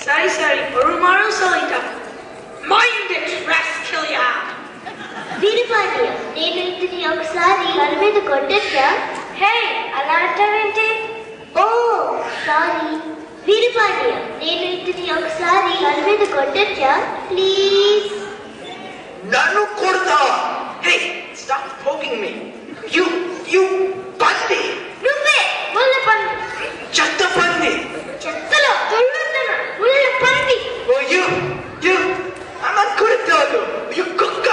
సరి పొరుమారు సలిత mind it రాస్కెలియా Veerapandya నేను ఇతని ఒకసారి వాళ్ళ మీద కొట్టచ్చా హే అలా అంటావేంటి ఓ సారీ వీరపాండ్య నేను ఇతని ఒకసారి వాళ్ళ మీద కొట్టచ్చా ప్లీజ్ నన్ను కొడతావా హే స్టాప్ పోకింగ్ మీ యు పంది నువ్వే ముళ్ళ పంది చెత్త పంది చెత్తలో తొళ్ళుతున్న ముళ్ళ పంది ఓ యు అమ్మ కొడతావు యు కుక్క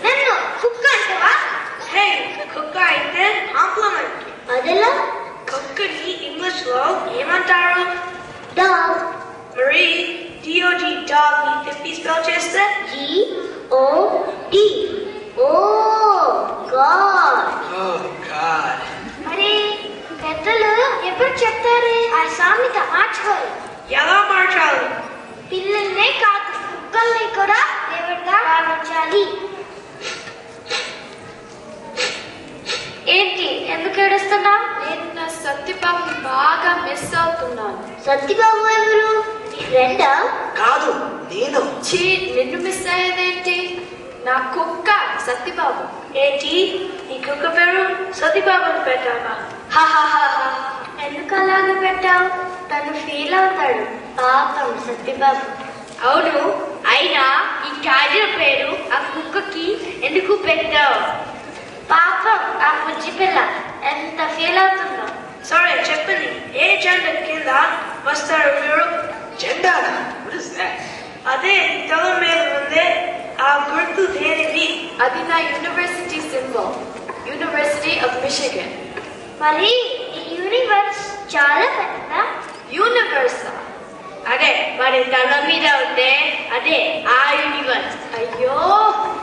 నన్ను కుక్క అంటావా హే కుక్క అయితే కాంప్లిమెంట్ అదెలా కుక్కని ఇంగ్లీష్ లో ఏమంటారు డాగ్ మరి DOG డాగ్ ని తిప్పి స్పెల్ చేస్తే GOD ఓ గాడ్ మరి పెద్దలు ఎప్పుడు చెప్తారు ఆ సామెత మార్చుకోవాలి ఎలా మార్చాలి పిల్లల్నే కాదు కుక్కల్ని కూడా దేవుడిగా భావించాలి ఏంటి ఎందుకు ఏడుస్తున్నావు నేను నా సత్యబాబుని బాగా మిస్ అవుతున్నాను. సత్యబాబు ఎవరు నీ ఫ్రెండా కాదు నేను చీ నిన్ను మిస్ అయ్యేదేంటి నా కుక్క సత్యబాబు. ఏంటి నీ కుక్క పేరు సతీబాబుని పెట్టావా ఎందుకు అలాగే పెట్టావు తను ఫీల్ అవుతాడు పాపం సత్యబాబు అవును అయినా ఈ కాజల పేరు ఆ కుక్కకి ఎందుకు పెట్టావు పాపం ఆ బుజ్జి పిల్ల ఎంత ఫీల్ అవుతుందో సరే చెప్పండి ఏ జెండా కింద వస్తారు మీరు జెండానా what is that అదే తల మీద ఉందే ఆ గుర్తు దేనిది అది నా university symbol, university of Michigan. మరి ఈ యూనివర్స్ చాలా పెద్దదా యూనివర్స్ అదే మరి తల మీద ఉందే అదే ఆ యూనివర్స్ అయ్యో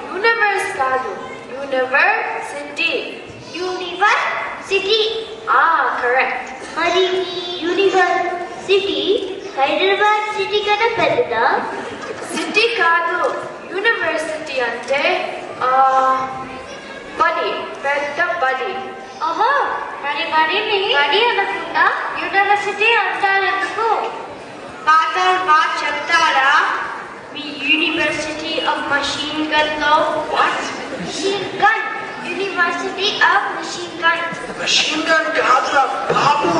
యూనివర్స్ కాదు యూనివర్సిటీ. University correct. మరి ఈ యూనివర్సిటీ హైదరాబాద్ సిటీ కన్నా పెద్దదా సిటీ కాదు యూనివర్సిటీ అంటే బడి, పెద్ద బడి. ఓహో మరి బడిని బడి అనకుండా యూనివర్సిటీ అంటారు ఎందుకు పాఠాలు బాగా చెప్తారా మీ యూనివర్సిటీ ఆఫ్ మషిన్ గన్ లో machine gun university of machine gun machine gun కాదురా బాబు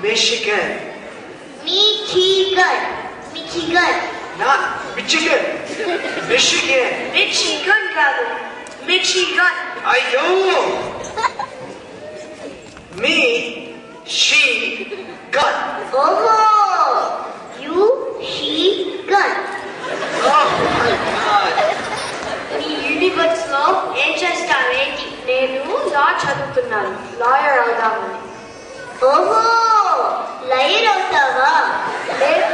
Michigan Michigan not Michigan Michigan Michigan కాదు మిచిగన్ అయ్యో మీ షీ గన్ ఓహో you she gun oh my god మీ యూనివర్స్ లో ఏం చేస్తావేంటి నేను లా చదువుతున్నాను, లాయర్ అవుదామని. ఓహో లయర్ అవుతావా లేదు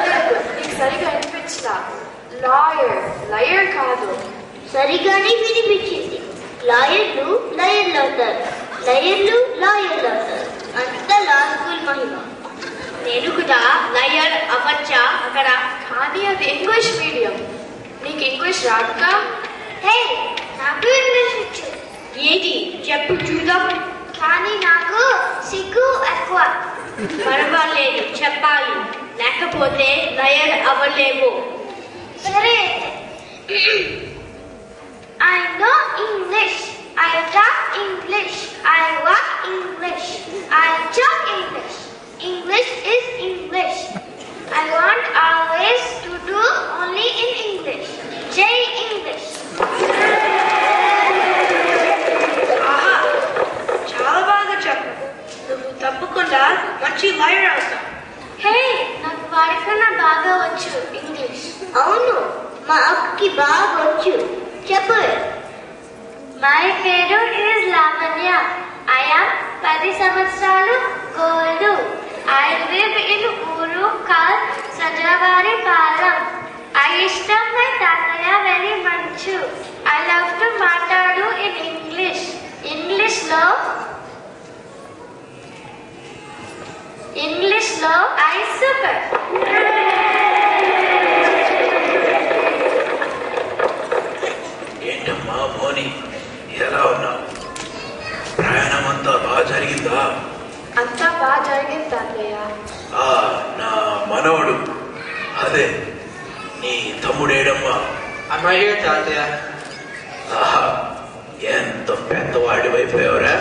నీకు సరిగా అనిపించలా. లయర్ కాదు. సరిగానే వినిపించింది లాయర్లు అవుతారు లాయర్లు అవుతారు అంత లా స్కూల్ మహిమ నేను కూడా లయర్ అవ్వచ్చా అక్కడ కానీ అది ఇంగ్లీష్ మీడియం. నీకు ఇంగ్లీష్ రాదుగా. హే నాకు ఇంగ్లీష్ వచ్చు ఏంటి చెప్పు చూద్దాం కానీ నాకు సిగ్గు ఎక్కువ పర్వాలేదు చెప్పాలి లేకపోతే లయర్ అవ్వలేము సరే I know English. I talk English. I walk English. I talk English. English is English. I want always to do only in English. Say English. ఆహా చాలా బాగా చెప్పు నువ్వు తప్పకుండా మంచి లయర్ అవుతావు Hey, నాకు వాడికన్నా బాగా వచ్చు ఇంగ్లీష్ అవును మా అక్కకి బాగా వచ్చు చెప్పు మై పేరు ఇస్ లావణ్య ఐ యామ్ 10 సంవత్సరాలు గోల్డ్ ఐ లివ్ ఇన్ ఊరు కాల్ సజావారి పాలెం ఐ ఇష్టం మై తాతయ్య వెరీ మంచు ఐ లవ్ టు మాట్లాడు ఇన్ ఇంగ్లీష్ లో ఐ సూపర్ ఏంటమ్మా మోని ఎలా ఉన్నావు ప్రయాణం అంతా బాగా జరిగిందా అంతా బాగా జరిగింది తాతయ్య. నా మనవడు అదే నీ తమ్ముడేడమ్మా? I'm right here, తాతయ్య. ఆహా, ఎంత పెద్దవాడివైపోయావురా.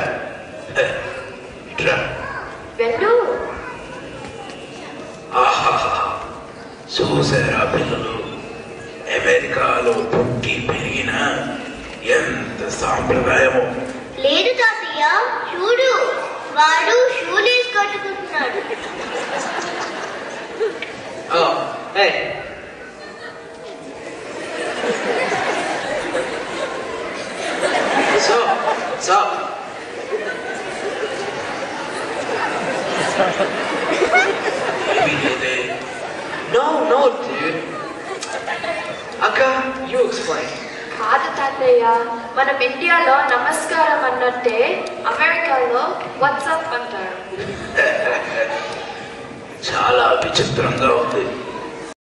ఇట్రా. వెళ్ళు. ఆహా, చూసారా పిల్లలు, అమెరికాలో పుట్టి పెరిగిన ఎంత సాంప్రదాయమో. లేదు తాతయ్య, చూడు వాడు shoelace కట్టుకుంటున్నాడు. Oh, hey. What's up? ఏమీ లేదే. No, dude. Akka, you explain. కాదు తాతయ్య, మనం ఇండియాలో నమస్కారం అన్నట్టే అమెరికాలో వాట్సాప్ అంటారు. చాలా విచిత్రంగా ఉంది.